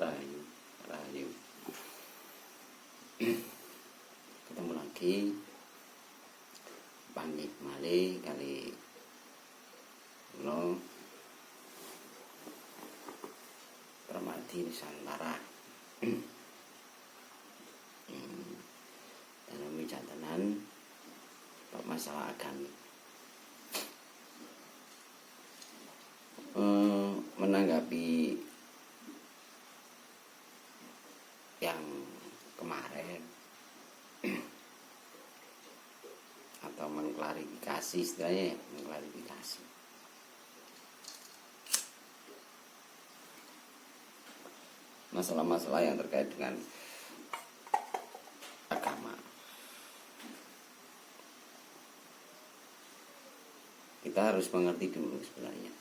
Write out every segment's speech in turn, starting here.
Rahayu, Rahayu. Ketemu lagi panggih malih kali kula Permadi Nusantara. Dalam wicatenan masalah agami. Menanggapi yang kemarin atau mengklarifikasi, istilahnya mengklarifikasi masalah-masalah yang terkait dengan agama. Kita harus mengerti dulu sebenarnya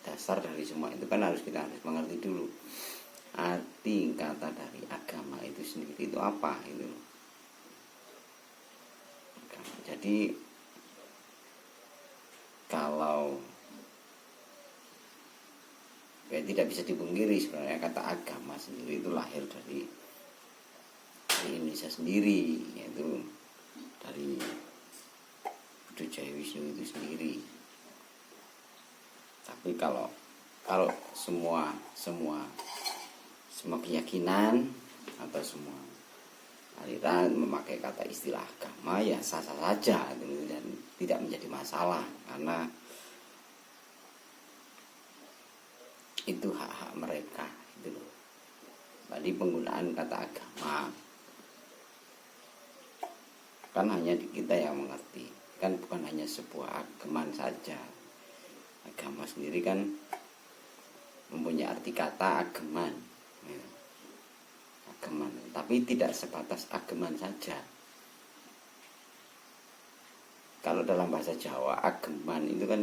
dasar dari semua itu kan harus mengerti dulu arti kata dari agama itu sendiri itu apa itu. Jadi kalau tidak bisa dipungkiri sebenarnya kata agama sendiri itu lahir dari Indonesia sendiri, yaitu dari Buddha Jaya Wisnu itu sendiri. Tapi kalau semua keyakinan atau semua aliran memakai kata istilah agama, ya sah-sah saja dan tidak menjadi masalah karena itu hak-hak mereka itu loh. Jadi penggunaan kata agama kan hanya di kita yang mengerti, kan bukan hanya sebuah ageman saja. Agama sendiri kan mempunyai arti kata ageman, ya. Ageman, tapi tidak sebatas ageman saja. Kalau dalam bahasa Jawa ageman itu kan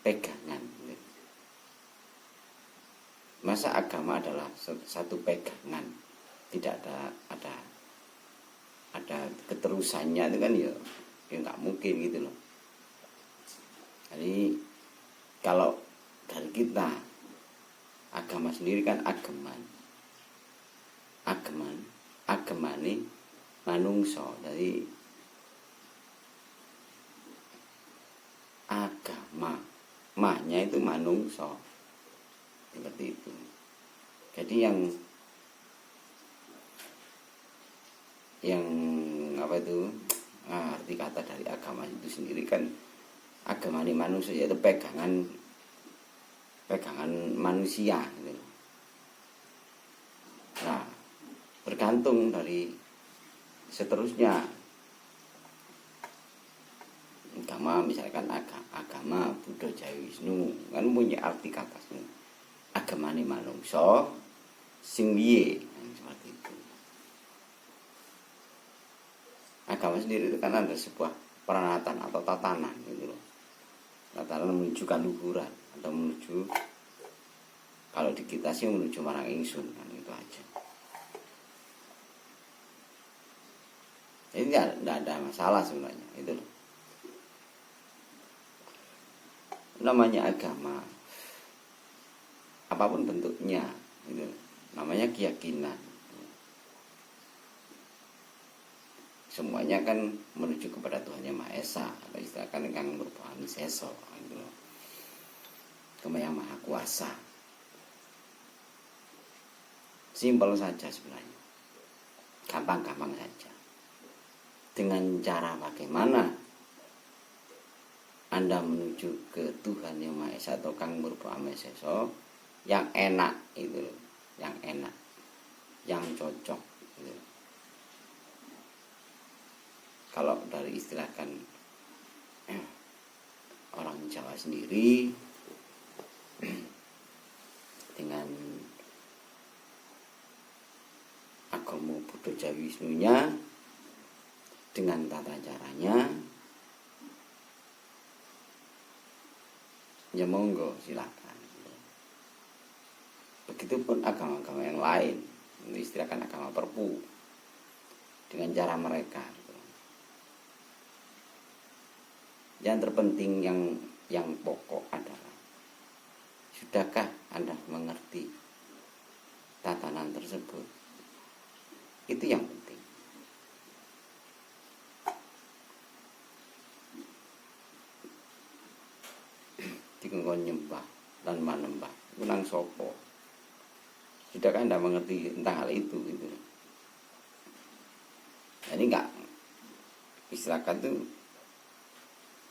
pegangan, ya. Masa agama adalah satu pegangan, tidak ada keterusannya itu kan ya nggak mungkin gitu loh. Jadi kalau dari kita agama sendiri kan agemane manungso. Jadi agama mahnya itu manungso seperti itu. Jadi yang apa itu arti kata dari agama itu sendiri kan agama ini manusia, yaitu pegangan manusia gitu. Nah, bergantung dari seterusnya agama, misalkan agama Buddha Jaya Wisnu kan punya arti kata agama ini manusia sing piye, seperti itu. Agama sendiri itu kan ada sebuah peranatan atau tatanan gitu loh. Tatanan menuju kaluhuran atau menuju, kalau di kita sih menuju marang ingsun kan, itu aja. Jadi tidak ada masalah sebenarnya itu loh. Namanya agama apapun bentuknya itu namanya keyakinan. Semuanya kan menuju kepada Tuhan Yang Maha Esa, atau istilahkan Kang Nurbahaning Seso gitu loh. Yang Maha Kuasa. Simpel saja sebenarnya, gampang-gampang saja. Dengan cara bagaimana Anda menuju ke Tuhan Yang Maha Esa atau Kang Nurbahaning Seso yang enak itu loh, yang enak, yang cocok gitu. Kalau dari istilahkan orang Jawa sendiri dengan agama Buddha Jaya Wisnunya, dengan tata caranya, ya monggo silakan. Begitupun agama-agama yang lain, istilahkan agama perpu, dengan cara mereka. Yang terpenting yang pokok adalah, sudahkah Anda mengerti tatanan tersebut. Itu yang penting. Dikengkon nyembah dan manembah menang sopo. Sudahkah Anda mengerti tentang hal itu gitu. Jadi enggak istilahkan tuh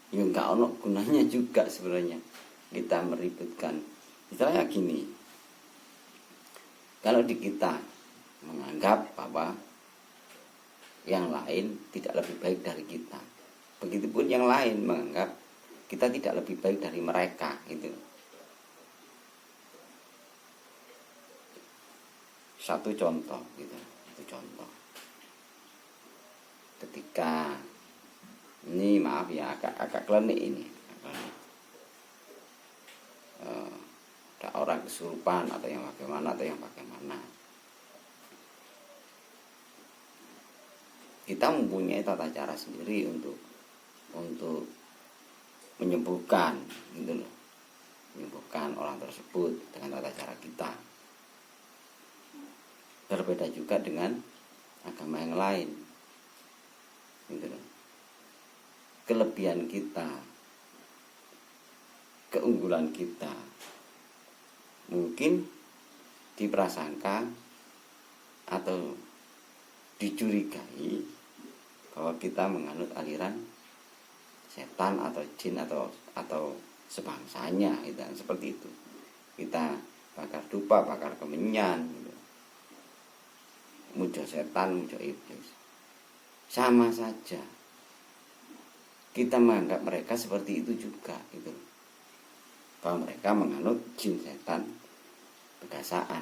ya enggak ono gunanya juga sebenarnya kita meributkan. Istilahnya gini, kalau di kita menganggap bahwa yang lain tidak lebih baik dari kita, begitupun yang lain menganggap kita tidak lebih baik dari mereka gitu. Satu contoh gitu, satu contoh. Ketika ini maaf ya agak klenik ini, ada orang kesurupan atau yang bagaimana, kita mempunyai tata cara sendiri untuk menyembuhkan gitu loh, menyembuhkan orang tersebut dengan tata cara kita. Berbeda juga dengan agama yang lain gitu loh. Kelebihan kita, keunggulan kita mungkin diprasangka atau dicurigai bahwa kita menganut aliran setan atau jin atau sebangsanya gitu, seperti itu. Kita bakar dupa, bakar kemenyan gitu. Muja setan, muja iblis. Sama saja. Kita menganggap mereka seperti itu juga gitu. Kalau mereka menganut jin, setan, pegasaan.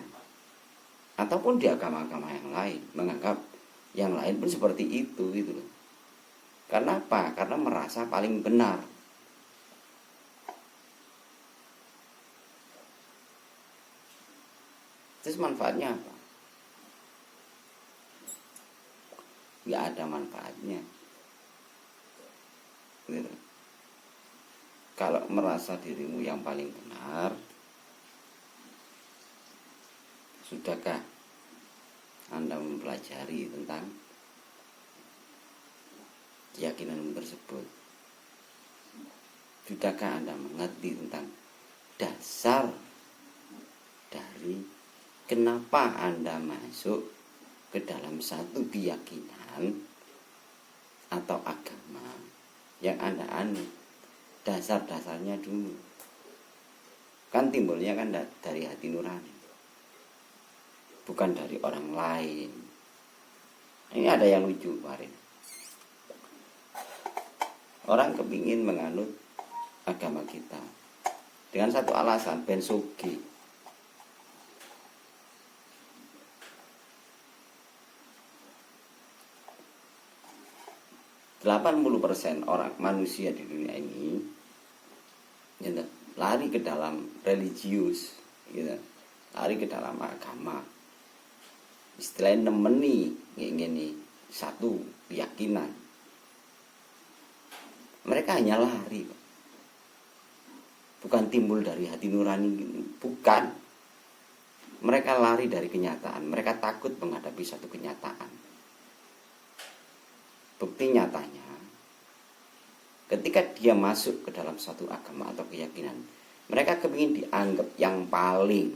Ataupun di agama-agama yang lain menganggap yang lain pun seperti itu gitu loh. Karena apa? Karena merasa paling benar. Terus manfaatnya apa? Nggak ada manfaatnya gitu. Kalau merasa dirimu yang paling benar, sudahkah Anda mempelajari tentang keyakinanmu tersebut? Sudahkah Anda mengerti tentang dasar dari kenapa Anda masuk ke dalam satu keyakinan atau agama yang Anda anut? Dasar-dasarnya dulu. Kan timbulnya kan dari hati nurani, bukan dari orang lain. Ini ada yang lucu kemarin. Orang kepingin menganut agama kita dengan satu alasan, ben sugih. 80% orang manusia di dunia ini gitu, lari ke dalam religius gitu, lari ke dalam agama. Istilahnya nemeni ngene satu keyakinan. Mereka hanya lari, bukan timbul dari hati nurani, bukan. Mereka lari dari kenyataan. Mereka takut menghadapi satu kenyataan. Bukti nyatanya, ketika dia masuk ke dalam satu agama atau keyakinan, mereka kepingin dianggap yang paling.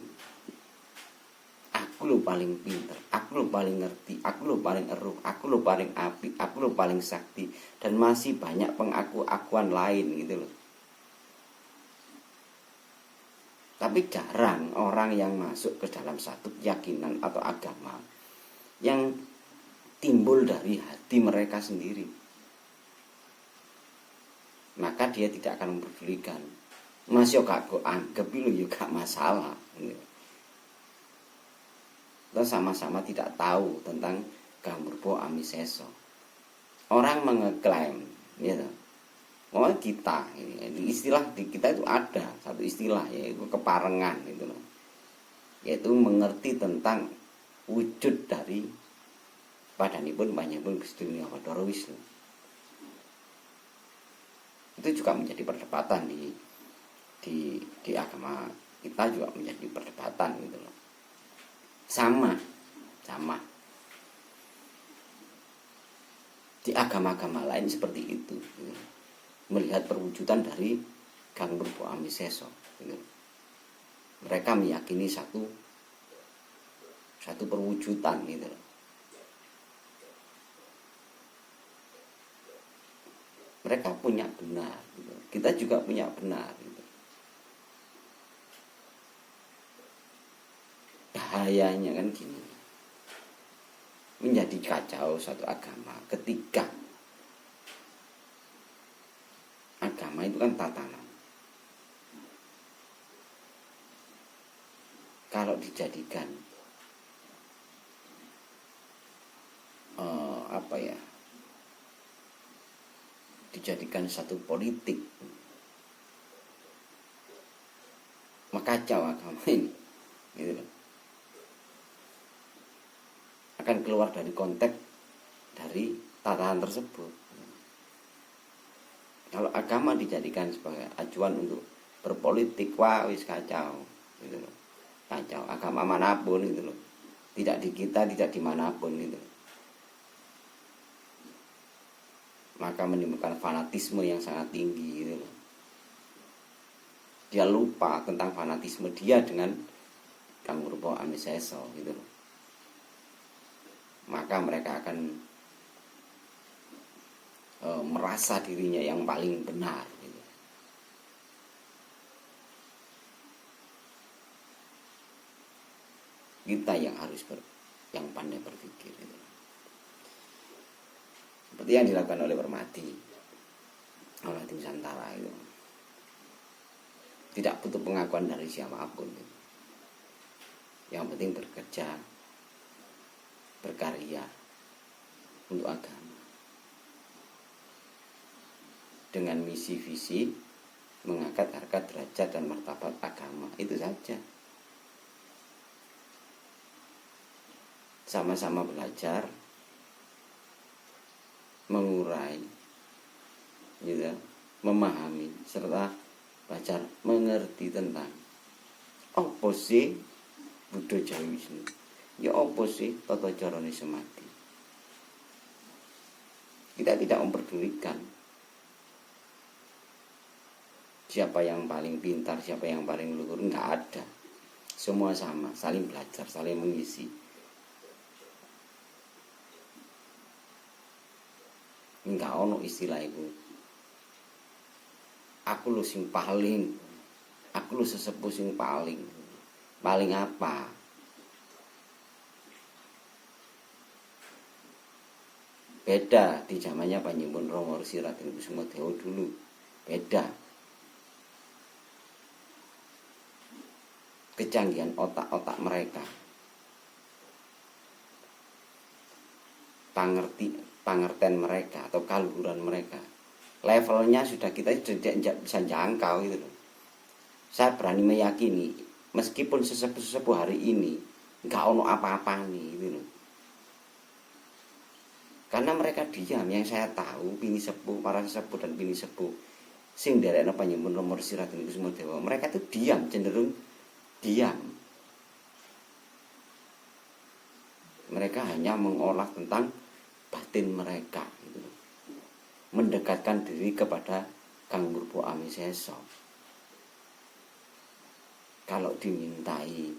Aku lo paling pinter, aku lo paling ngerti, aku lo paling eruh, aku lo paling apik, aku lo paling sakti, dan masih banyak pengaku-akuan lain gitu loh. Tapi jarang orang yang masuk ke dalam satu keyakinan atau agama yang timbul dari hati mereka sendiri. Maka dia tidak akan memperdulikan. Mas yo gak kok anggap itu juga masalah. Kita sama-sama tidak tahu tentang Gamurpa Amiseso. Orang mengeklaim, gitu. Oh kita, ini istilah di kita itu ada satu istilah yaitu keparengan gitu loh. Yaitu mengerti tentang wujud dari padanipun panjenengan Gusti Bathara Wisnu. Itu juga menjadi perdebatan di agama kita, juga menjadi perdebatan gitu loh. sama di agama-agama lain seperti itu, melihat perwujudan dari Kang Purbo Amiseso. Mereka meyakini satu perwujudan gitu. Mereka punya benar, gitu. Kita juga punya benar. Gitu. Bahayanya kan gini, menjadi kacau satu agama ketika agama itu kan tatanan. Kalau dijadikan dijadikan satu politik, mengacau agama ini, gitu. Akan keluar dari konteks dari tatanan tersebut. Kalau agama dijadikan sebagai acuan untuk berpolitik, wah wis kacau, gitu loh. Kacau agama manapun gitu loh. Tidak di kita, tidak dimanapun gitu. Maka menimbulkan fanatisme yang sangat tinggi gitu loh. Dia lupa tentang fanatisme dia dengan Kang Purbo Amiseso gitu loh. Maka mereka akan merasa dirinya yang paling benar gitu. Kita yang harus yang pandai berpikir gitu. Seperti yang dilakukan oleh Permati Nusantara itu, tidak butuh pengakuan dari siapapun gitu. Yang penting bekerja, berkarya untuk agama dengan misi visi mengangkat harkat derajat dan martabat agama, itu saja. Sama-sama belajar, mengurai, gitu, memahami serta belajar mengerti tentang apa sih Buddha Jawi Wisnu, ya apa sih tata carane semati. Kita tidak memperdulikan siapa yang paling pintar, siapa yang paling luhur, nggak ada. Semua sama, saling belajar, saling mengisi. Enggak ono istilah itu. Aku lu sing paling, aku lu sesepuh sing paling. Paling apa? Beda di zamannya Panjenengan Romo Resi Raden Kusumadewa dulu. Beda. Kecanggihan otak-otak mereka. Pengertian mereka atau kaluhuran mereka, levelnya sudah kita tidak bisa jangkau gitu loh. Saya berani meyakini meskipun sesepuh hari ini nggak ono apa-apa nih gitu loh. Karena mereka diam, yang saya tahu bini sepuh, para sesepuh dan bini sepuh sing nderekno Panjenengan Romo Resi Raden Kusumadewa, mereka itu diam, cenderung diam. Mereka hanya mengolah tentang batin mereka gitu. Mendekatkan diri kepada Kang Purbo Amiseso. Kalau dimintai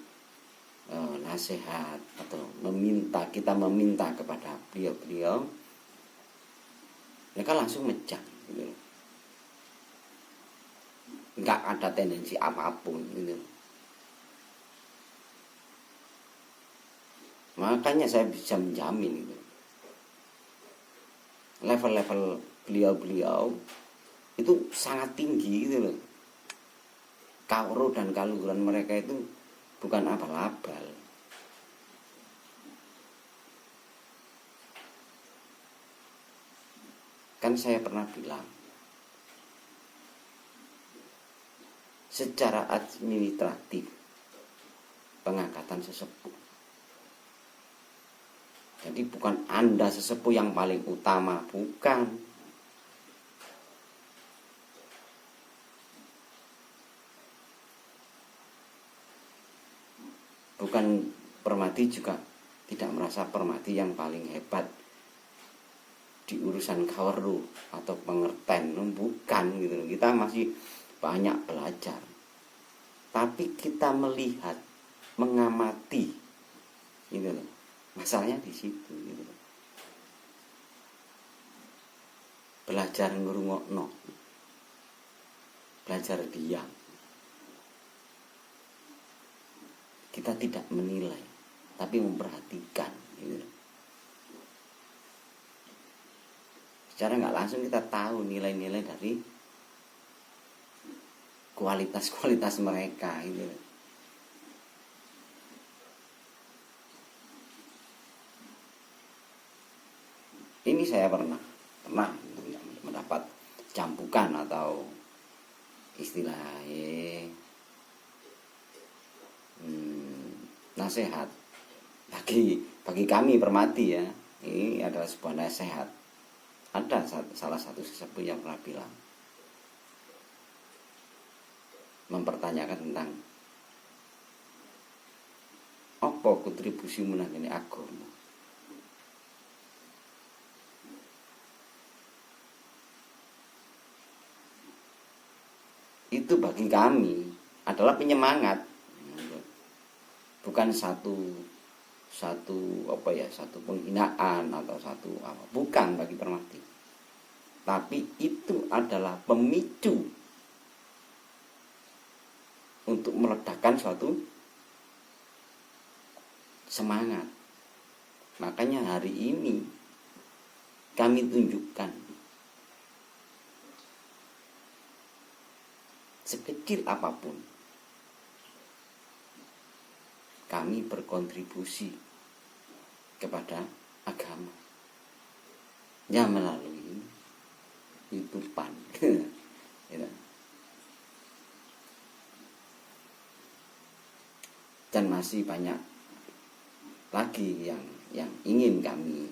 nasihat atau kita meminta kepada beliau, mereka langsung mejang gitu. Nggak ada tendensi apapun gitu. Makanya saya bisa menjamin gitu. Level-level beliau itu sangat tinggi gitu loh. Kawruh dan kaluhuran mereka itu bukan abal-abal. Kan saya pernah bilang, secara administratif pengangkatan sesepuh, jadi bukan Anda sesepuh yang paling utama, bukan. Bukan Permadi juga tidak merasa Permadi yang paling hebat di urusan kaweru atau pengertian, bukan gitu. Kita masih banyak belajar, tapi kita melihat, mengamati, gitu loh. Masalahnya di situ, gitu loh. Belajar ngrungokno, belajar diam. Kita tidak menilai, tapi memperhatikan, gitu loh. Secara nggak langsung kita tahu nilai-nilai dari kualitas-kualitas mereka, gitu. Ini saya pernah mendapat campukan atau istilahnya nasihat bagi kami Permadi ya. Ini adalah sebuah nasihat. Ada salah satu sesepuh yang pernah bilang, mempertanyakan tentang apa kontribusi nang ngene agama. Itu bagi kami adalah penyemangat, bukan satu penghinaan atau satu apa, bukan bagi Permadi. Tapi itu adalah pemicu untuk meledakkan suatu semangat. Makanya hari ini kami tunjukkan sekecil apapun kami berkontribusi kepada agama ya melalui YouTube-an. Dan masih banyak lagi yang ingin kami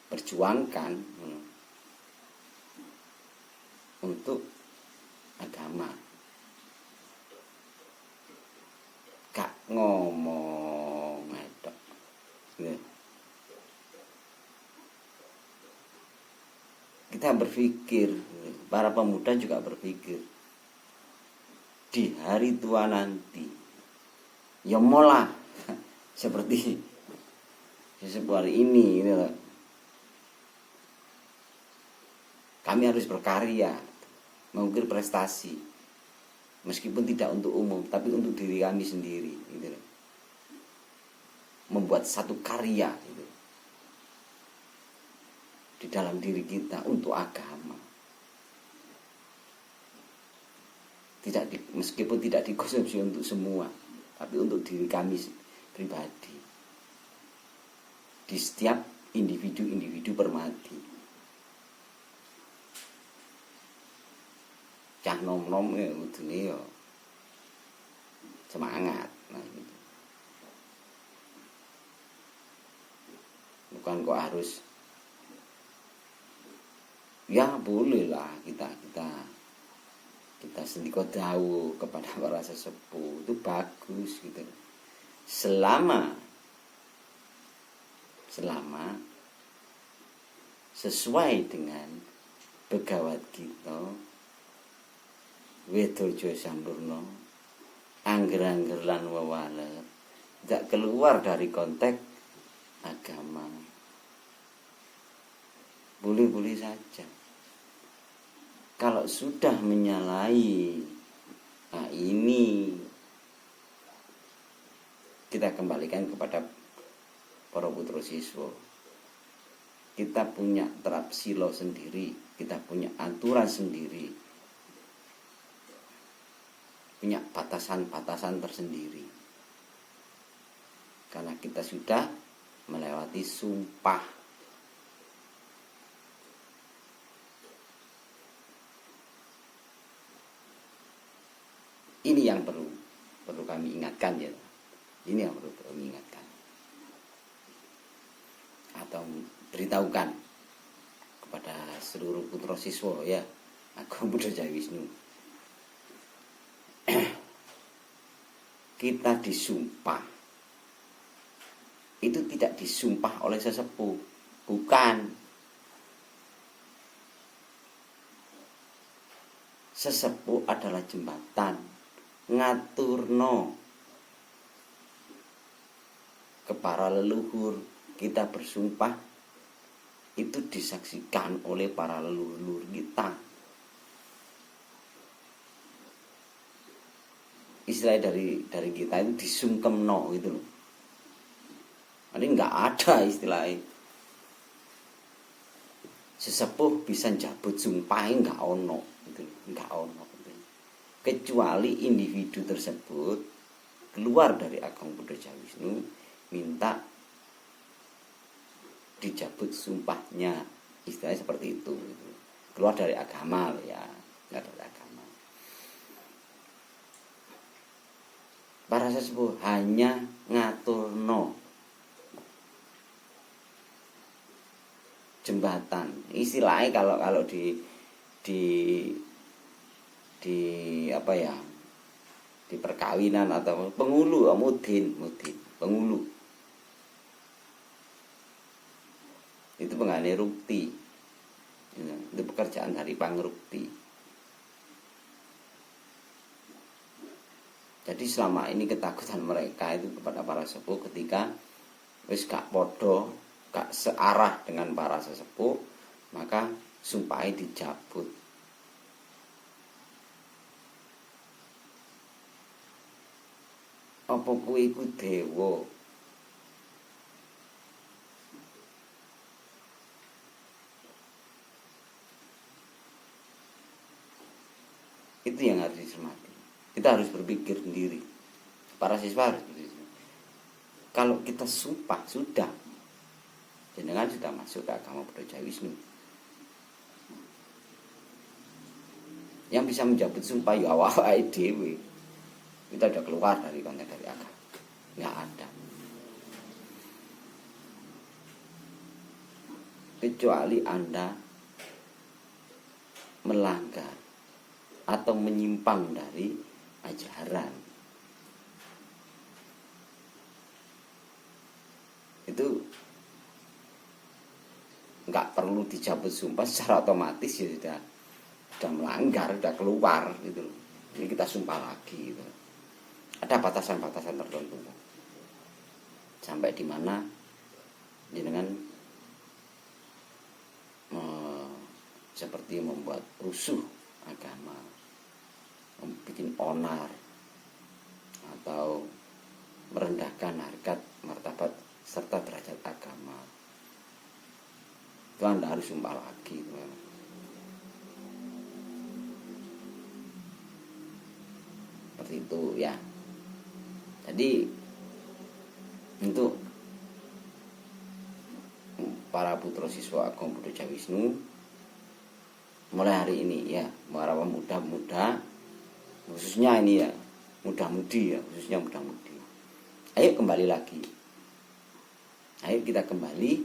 perjuangkan untuk agama. Gak ngomong edok. Kita berpikir, para pemuda juga berpikir, di hari tua nanti ya mola seperti sebuah hari ini gitu loh. Kami harus berkarya, mengukir prestasi, meskipun tidak untuk umum, tapi untuk diri kami sendiri, gitu. Membuat satu karya, gitu, di dalam diri kita untuk agama. Meskipun tidak dikonsumsi untuk semua, tapi untuk diri kami pribadi, di setiap individu Permadi. Cah nom-nom ya kudune ya semangat. Nah, gitu. Bukan kok harus ya boleh lah kita sendiko dawuh kepada para sesepuh itu bagus gitu. Selama sesuai dengan begawat kita, Wedojo Sampurno, angger-angger lan wewaler, tidak keluar dari konteks agama. Boleh-boleh saja. Kalau sudah menyalahi, nah ini kita kembalikan kepada para putra siswa. Kita punya terap silo sendiri, kita punya aturan sendiri, punya batasan-batasan tersendiri. Karena kita sudah melewati sumpah. Ini yang perlu kami ingatkan ya. Ini yang perlu kami ingatkan. Atau beritahukan kepada seluruh putra siswa ya, Agung Buddha Jaya Wisnu. kita disumpah, itu tidak disumpah oleh sesepuh, bukan. Sesepuh adalah jembatan ngaturno ke para leluhur. Kita bersumpah itu disaksikan oleh para leluhur kita. Istilah dari kita itu disungkemno gitu loh. Ini nggak ada istilah sesepuh bisa jabut sumpah, nggak ono gitu, nggak ono gitu. Kecuali individu tersebut keluar dari agama Buddha Jawa Wisnu minta dijabut sumpahnya, istilahnya seperti itu gitu. Keluar dari agama ya, nggak dari agama. Para sesepuh hanya ngaturno jembatan. Istilahnya kalau di apa ya, di perkawinan atau pengulu, mudin pengulu itu penggane rukti, itu pekerjaan dari pangrukti. Jadi selama ini ketakutan mereka itu kepada para sepuh ketika wis gak podo, gak searah dengan para sesepuh, maka sumpahnya dicabut. Apa kuwi iku dewa? Itu yang harus dicermati. Kita harus berpikir sendiri. Para siswa harus berpikir. Kalau kita sumpah sudah, jenengan sudah masuk ke agama Buddha Jawa Wisnu. Yang bisa menjabut sumpah ya awake dhewe. Kita sudah keluar dari konteks dari agama. Nggak ada. Kecuali Anda melanggar atau menyimpang dari ajaran. Itu nggak perlu dijabut sumpah, secara otomatis ya sudah melanggar, sudah keluar gitu loh. Ini kita sumpah lagi gitu. Ada batasan-batasan tertentu. Sampai di mana jenengan seperti membuat rusuh agama, membuat onar, atau merendahkan harkat, martabat serta derajat agama. Itu Anda harus sumpah lagi. Seperti itu ya. Jadi untuk para putra siswa agama Buddha Jawa Wisnu, mulai hari ini ya, para pemuda-pemuda khususnya ini ya, muda-mudi ya, khususnya muda-mudi, ayo kembali lagi, ayo kita kembali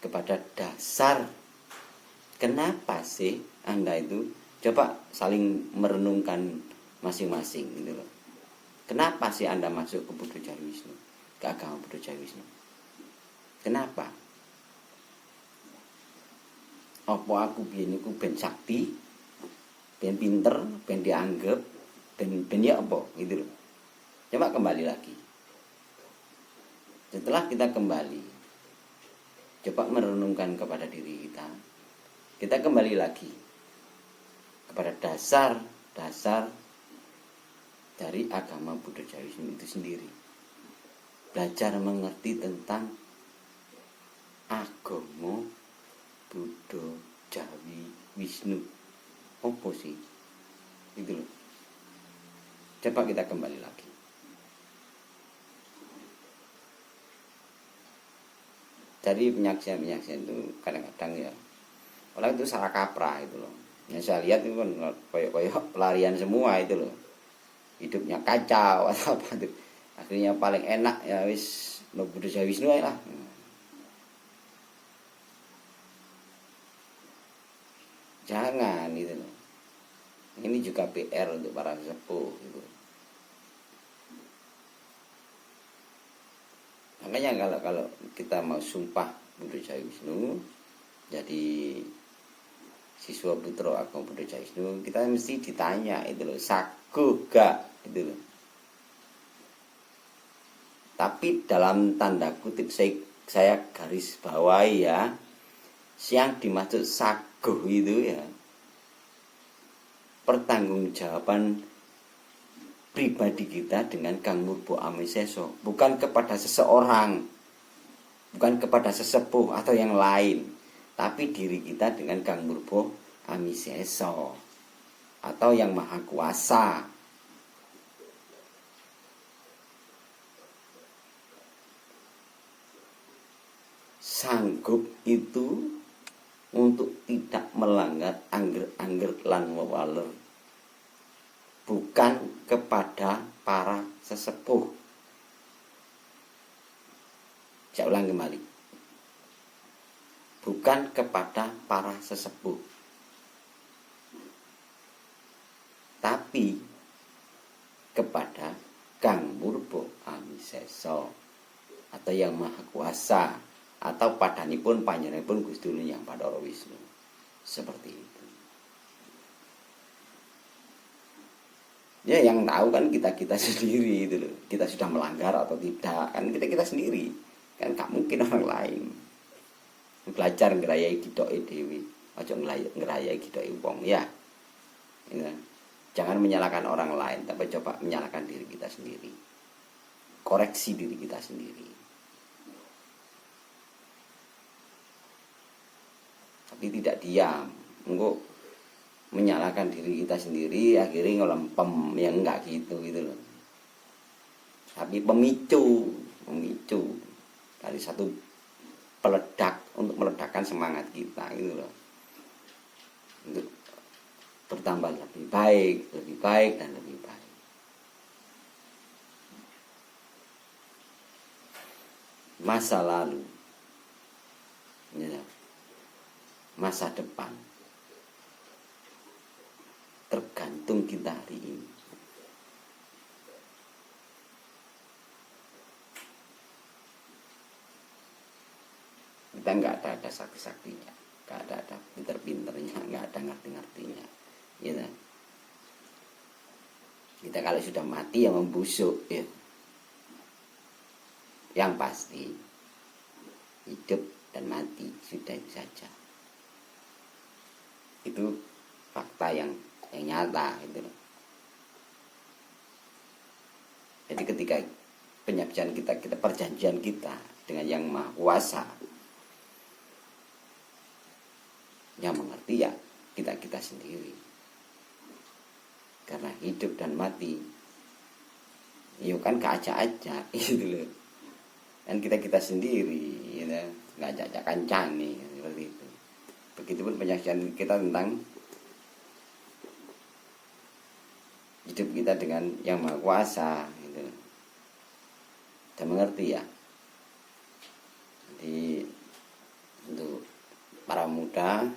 kepada dasar. Kenapa sih Anda itu, coba saling merenungkan masing-masing gitu loh. Kenapa sih Anda masuk ke Buddha Jawa Wisnu, ke agama Buddha Jawa Wisnu? Kenapa? Apa aku biyen iku ben sakti, ben pinter, ben dianggap, ben ya apa gitu loh. Coba kembali lagi. Setelah kita kembali, coba merenungkan kepada diri kita. Kita kembali lagi kepada dasar dari agama Buddha Jawa Wisnu itu sendiri. Belajar mengerti tentang agama Buddha Jawa Wisnu. Apa sih? Gitu loh. Coba kita kembali lagi. Dari penyaksian-penyaksian itu kadang-kadang ya, orang itu salah kaprah itu loh. Yang saya lihat itu kan koyok pelarian semua itu loh. Hidupnya kacau atau apa itu. Akhirnya paling enak ya wis Buddha Jawa Wisnu aja lah. Jangan gitu loh. Ini juga PR untuk para sesepuh gitu. Makanya kalau kita mau sumpah Buddha Jaya Wisnu jadi siswa putra Agama Buddha Jaya Wisnu, kita mesti ditanya itu loh, saguh gak itu loh. Tapi dalam tanda kutip saya garis bawahi ya, yang dimaksud saguh itu ya pertanggungjawaban pribadi kita dengan Kang Murbo Amiseso, bukan kepada seseorang, bukan kepada sesepuh atau yang lain, tapi diri kita dengan Kang Murbo Amiseso atau yang Maha Kuasa. Sanggup itu untuk tidak melanggar angger-angger lan wewaler, bukan kepada para sesepuh. Saya ulang kembali. Bukan kepada para sesepuh, tapi kepada Kang Murbo Amiseso atau yang Maha Kuasa, atau padanipun panjenenganipun Gusti Yang Bathara Wisnu. Seperti itu. Ya yang tahu kan kita sendiri itu loh. Kita sudah melanggar atau tidak kan kita sendiri. Kan gak mungkin orang lain. Belajar ngerayai gidoke dhewe, aja ngerayai gidoke wong ya. Ya. Jangan menyalahkan orang lain, tapi coba menyalahkan diri kita sendiri. Koreksi diri kita sendiri. Tapi tidak diam, engko menyalahkan diri kita sendiri akhirnya ngelempem, yang enggak gitu loh. Tapi pemicu dari satu peledak untuk meledakkan semangat kita gitu loh, untuk bertambah lebih baik dan lebih baik. Masa lalu, ya, masa depan tergantung kita hari ini. Kita nggak ada sakti-saktinya, nggak ada pinter-pinternya, nggak ada ngerti-ngertinya, gitu. Kita kalau sudah mati ya membusuk, ya. Yang pasti hidup dan mati sudah itu saja. Itu fakta yang nyata gitu loh. Jadi ketika perjanjian kita dengan Yang Maha Kuasa, yang mengerti ya kita sendiri. Karena hidup dan mati ya kan keajak-ajak gitu loh. Dan kita sendiri gitu, nggak ajak kancani seperti itu. Begitupun penyaksian kita tentang hidup kita dengan Yang Maha Kuasa gitu. Sudah mengerti ya. Jadi untuk para muda,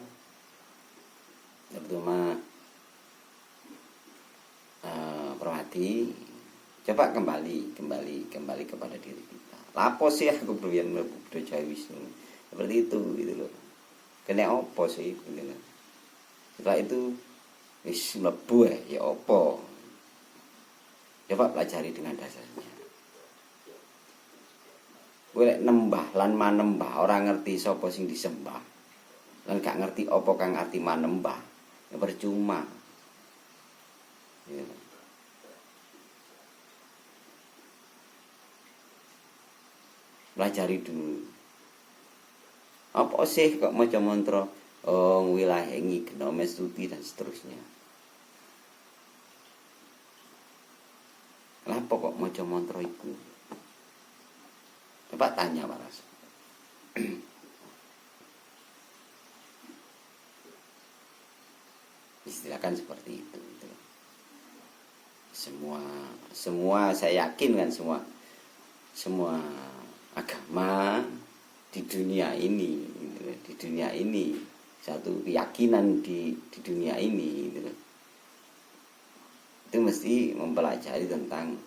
terutama perwati, coba kembali kepada diri kita. Lapo sih aku berwian Buddha Jaya Wisnu seperti itu gitu loh. Kena opo sih gitu loh. Setelah itu wis mlebu ya opo. Coba pelajari dengan dasarnya. Kowe nembah lan manembah orang ngerti sapa sing disembah. Lan gak ngerti apa kang arti manembah. Ya percuma. Ya. Pelajari dulu. Apa sih kok maca mantra wilahengi gena mestuti dan seterusnya. Kenapa kok maca mantra iku? Coba tanya Paras. Istilahkan seperti itu gitu. Semua saya yakin kan semua agama di dunia ini gitu, di dunia ini satu keyakinan di dunia ini gitu. Itu mesti mempelajari tentang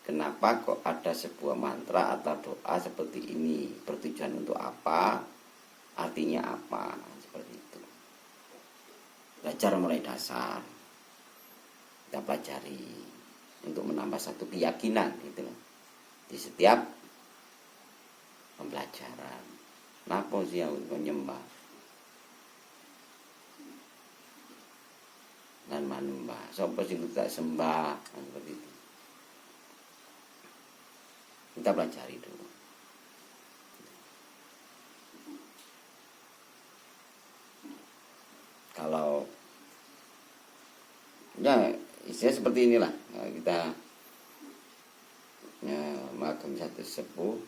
kenapa kok ada sebuah mantra atau doa seperti ini, bertujuan untuk apa, artinya apa, seperti itu. Belajar mulai dasar, kita pelajari untuk menambah satu keyakinan gitu loh di setiap pembelajaran. Napa sih yang menyembah dan manembah, sapa sing tak sembah, seperti itu. Kita pelajari dulu. Kalau ya istilah seperti inilah, kita ya, makam satu sepuh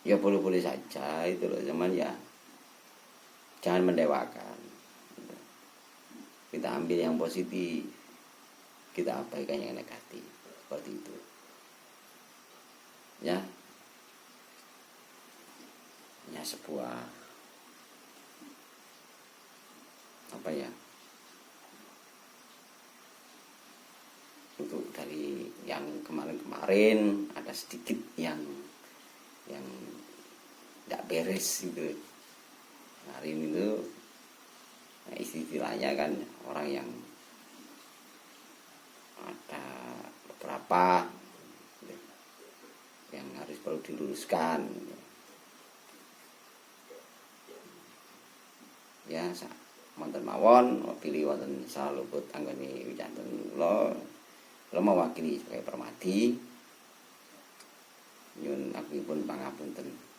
ya boleh-boleh saja itu loh, zaman ya jangan mendewakan. Kita ambil yang positif, kita abaikan yang negatif, seperti itu ya. Ya sebuah apa ya, untuk dari yang kemarin-kemarin ada sedikit yang tidak beres gitu. Hari ini tuh nah, istilahnya kan orang yang ada beberapa yang harus perlu diluruskan ya. Wonten mawon pilih wonten salubut anggone wicanten kula mewakili sebagai Permadi nyun agungipun pangapunten.